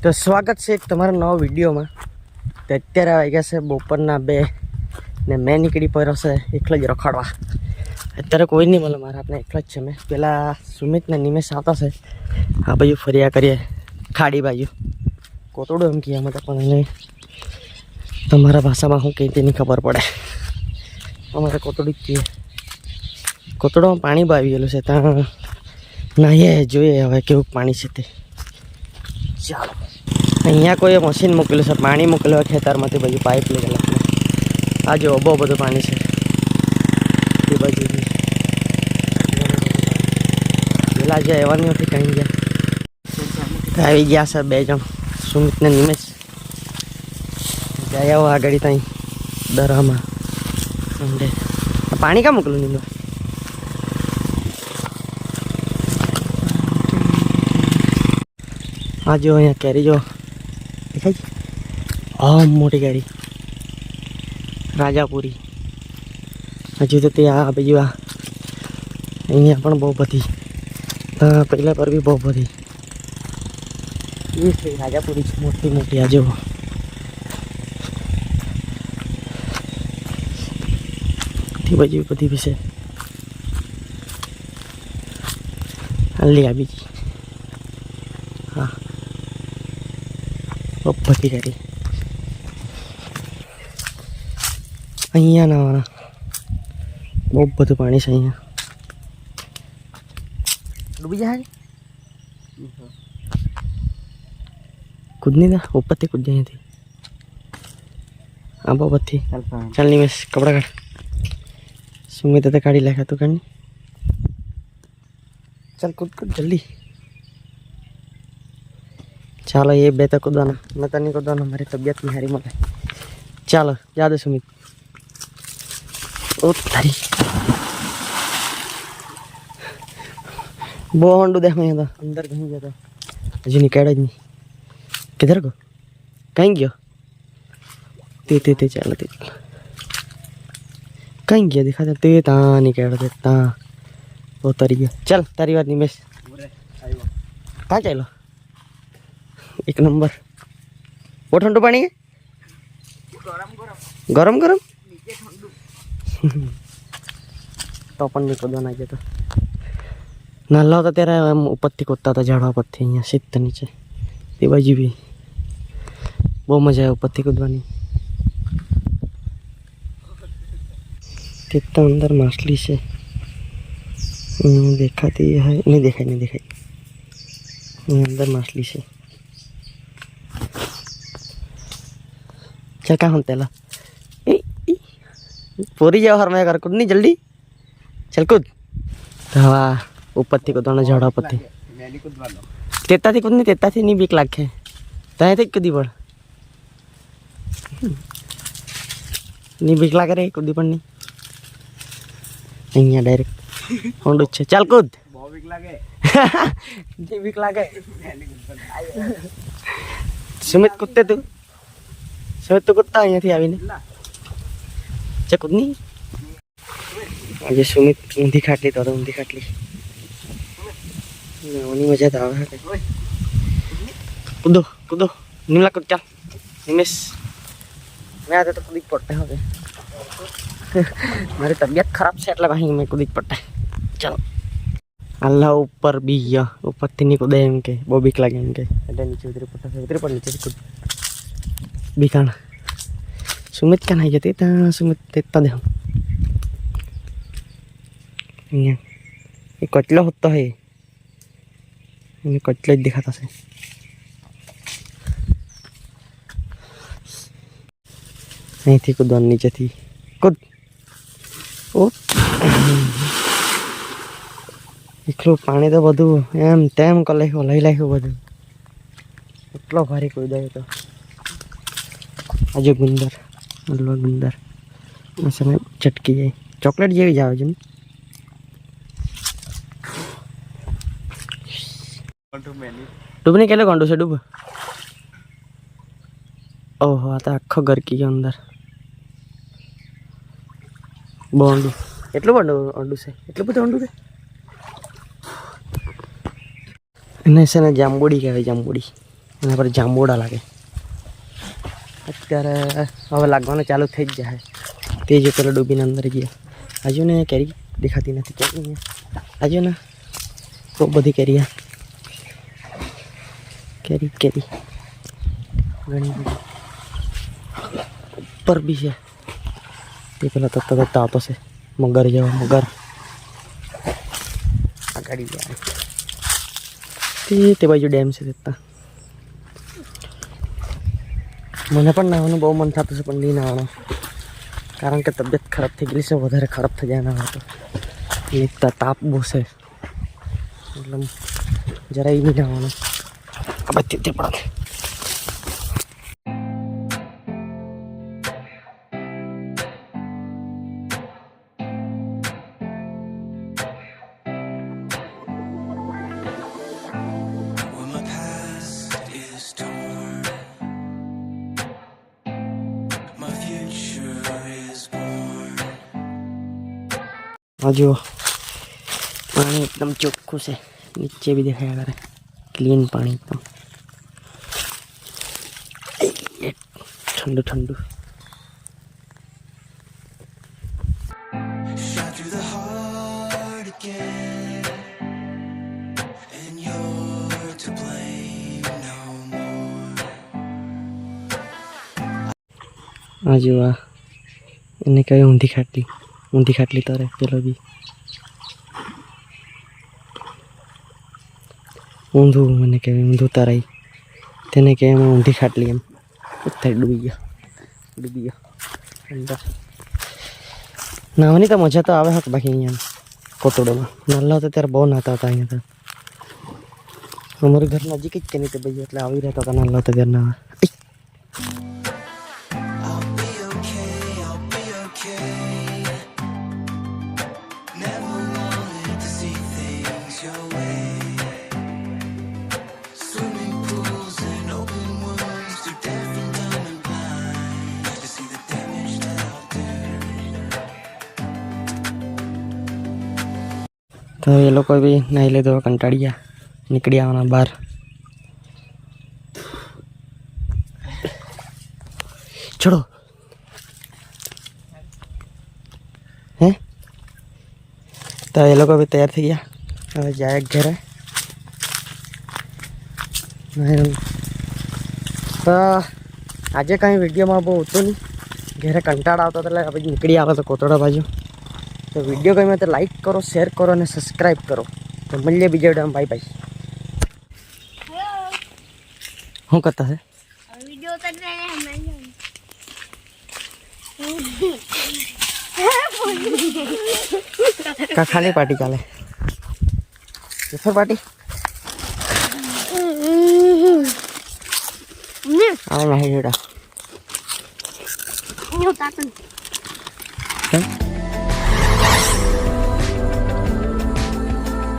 તો સ્વાગત છે તમારા નવા વિડીયોમાં. તો અત્યારે આવી ગયા છે બપોરના 2 ને મેં નીકળી પડ્યો છે એકલો જ રખડવા. અત્યારે કોઈ નહીં મળે, મારા આપણે એકલો જ છે. મેં પેલા સુમિતને નિમેશ આવતા છે આ બાજુ ફર્યા કરીએ, ખાડી બાજુ કોતોડું એમ કહેવા માટે, પણ એને તમારા ભાષામાં શું કહે તેની ખબર પડે. અમારે કોતોડું જ કહીએ. કોતોડોમાં પાણી બાવી ગયેલું છે, ત્યાં નાહીએ જોઈએ હવે કેવું પાણી છે તે. ચાલો, અહીંયા કોઈ મશીન મૂકેલું છે, પાણી મોકલ્યું હોય ખેતરમાંથી, બાજુ પાઇપ લઈ ગયેલા. આ જો બહુ બધું પાણી છે એ બાજુ. પેલા જે એવાની હતી કहीं ગયા, આવી ગયા છે 2 જણ, સુમિત ને નિમેશ. જાય આવો આગળ ત્યાં દરામાં ઊંડે. પાણી ક્યાં મોકલું નીંદવા? આ જો અહીંયા કેરી જો દેખાય છે, મોટી કેરી રાજાપુરી. હજુ તો તે આ બાજુ અહીંયા પણ બહુ બધી, પહેલા પર બી બહુ બધી. એ છે રાજાપુરી છે, મોટી મોટી. આ જો બધી બાજુ બધી બી છે. હાલી આ બીજી, હા બહુ બધી કેરી. અહીંયા નાવાના બહુ બધું પાણી છે અહીંયા. ડૂબી જાય કૂદ નહીં થા, ઉપરથી કૂદ જાય અહીંયાથી. આ બહુ બધી. ચાલ નિમેશ કપડાં કાઢ. સુમિત તો કાઢી લાખ્યા, તું કાઢ. ચાલ કૂદ કૂદ જલ્દી. ચાલો એ 2 તો કૂદવાના, મેં તો નહીં કૂદવાના, મારી તબિયત નહીં હારી મળે. ચાલો જા દે સુમિત. ओ तारी वो हंडू देख मैं था अंदर कहीं गया था, अजी निकल नहीं. किधर को कहीं गया? ते चल ते कहीं गया दिखा दे. ते ता निकल देता वो तरी गया. चल तारी बात निमेश कहाँ चलो. एक नंबर. वो ठंडू पानी गरम गरम तो पण नहीं कूदवा ना तो नाला होता तेरा ઉપરથી કૂદતા હતા ઝાડવા પરથી. અહીંયા સીધા નીચે તે બાજુ બી બહુ મજા આવે ઉપરથી કૂદવાની. कितना अंदर मछली से देखाती है, नहीं दिखाई अंदर मछली से. चल कहाँ हम तेला पूरी जाओ हर मैं कर कूद नहीं जल्दी. चल कूद. हवा ऊपर थी कूदवाना झाड़ा पर थी. तेता थी कूदनी, तेता थी नहीं बीक लागे तय थे कूदी पड़ नहीं बीक लागे रे कूदी पड़ नहीं. અહીંયા ડાયરેક્ટ હોંડું છે. ચાલ કૂદ. બહુ બીક લાગે. નહીં બીક લાગે. સુમિત કૂદતે તું, સુમિત તું કૂદતા અહીંયાથી આવીને. ચા કૂદ નહીં. આજે સુમિત ઊંધી ખાટલી તો ઊંધી ખાટલી ઓની મજા તો આવે. કૂદો કૂદો નિમલા કૂદ. ચાલ નિમેશ મેં આજે તો કૂદી જ પડતે હવે. મારી તબિયત ખરાબ છે એટલે ભાઈ મેં કૂદી જ પડતે. ચાલો અલ્લાહ ઉપર બી ગયા, ઉપરથી નહીં કૂદે એમ કે બહુ બીક લાગે એમ કે, એટલે નીચે ઉતરી પણ નીચે કૂદ બીકાણ. સુમિત ક્યાં નાઈ જતી ત્યાં સુમિત તેતા દે અહીંયા. એ કચલો હોતો હે, એને કચલો જ દેખાતા છે. અહીંથી કૂદવાનું, નીચેથી કૂદ. ઓ એટલું પાણી તો બધું એમ તેમ કરી નાખ્યું, લઈ નાખ્યું બધું. એટલો ભારી કૂદાયો તો. આજે ગુંદર હલવા ગુંદર સમય ચટકી જાય, ચોકલેટ જેવી જ આવે છે ને. ડૂબ નહીં કેટલે કોંડું છે ડૂબ. ઓહો આ તો આખો ગરકી ગયો અંદર. બહુ ઊંડું. એટલું બધું ઊંડું છે, એટલું બધું ઊંડું છે. એને છે ને જાંબુડી કહેવાય, જાંબુડી. એના પર જાંબુડા લાગે. અત્યારે હવે લાગવાનું ચાલુ થઈ જ જાય. તે જે પેલો ડૂબીને અંદર ગયા. આજુ ને કેરી દેખાતી નથી. કેરી આજુ ને બહુ બધી કેરી કેરી કેરી ઘણી બધી ઉપર બી છે. તે પેલા તરત આવતો છે મગર જેવો મગર આગળ જાય. તે બાજુ ડેમ છે. ત્યાં મને પણ નાવાનું બહુ મન થતું છે પણ નહીં નાવાનું, કારણ કે તબિયત ખરાબ થઈ ગઈ છે. વધારે ખરાબ થઈ જાય ના તો એકતા તાપ બહુ છે એટલે જરાય નહીં નાવાનું. આ બધી તે પડે. જો પાણી એકદમ ચોખ્ખું છે. નીચે બી દેખાયા કરે. ક્લીન પાણી એકદમ ઠંડુ ઠંડુ. આ જો આ એને કઈ ઊંધી ખાટલી તારે પેલો બી ઊંધું મને કહેવાય ઊંધું તારાઈ તેને કહે એમાં ઊંધી ખાટલી એમ થાય. ડૂબી ગયો અંદર. નાવાની તો મજા તો આવે હક બાકી અહીંયા કોટોડોમાં નાના હતા ત્યારે બહુ નાતા હતા. અહીંયા તો અમારું ઘર નજીક જ કે નહીં તે ભાઈ એટલે આવી રહેતા હતા નાના હતા ત્યારે નાવા. તો એ લોકો બી નાહી લીધો, કંટાળી ગયા, નીકળી આવવાના બહાર. ચડો હે. તો એ લોકો બી તૈયાર થઈ ગયા. હવે જાય ઘરે. તો આજે કાંઈ વિડીયોમાં બહુ હતું નહીં. ઘરે કંટાળો આવતો એટલે પછી નીકળી આવે તો કોતોડા બાજુ. તો વિડીયો ગમે તો લાઈક કરો, શેર કરો અને સબસ્ક્રાઈબ કરો. તો મળીએ બીજા વિડીયોમાં. Bye bye. શું કરતા છે? ખાલી પાર્ટી ચાલે. પાર્ટી આ નહીં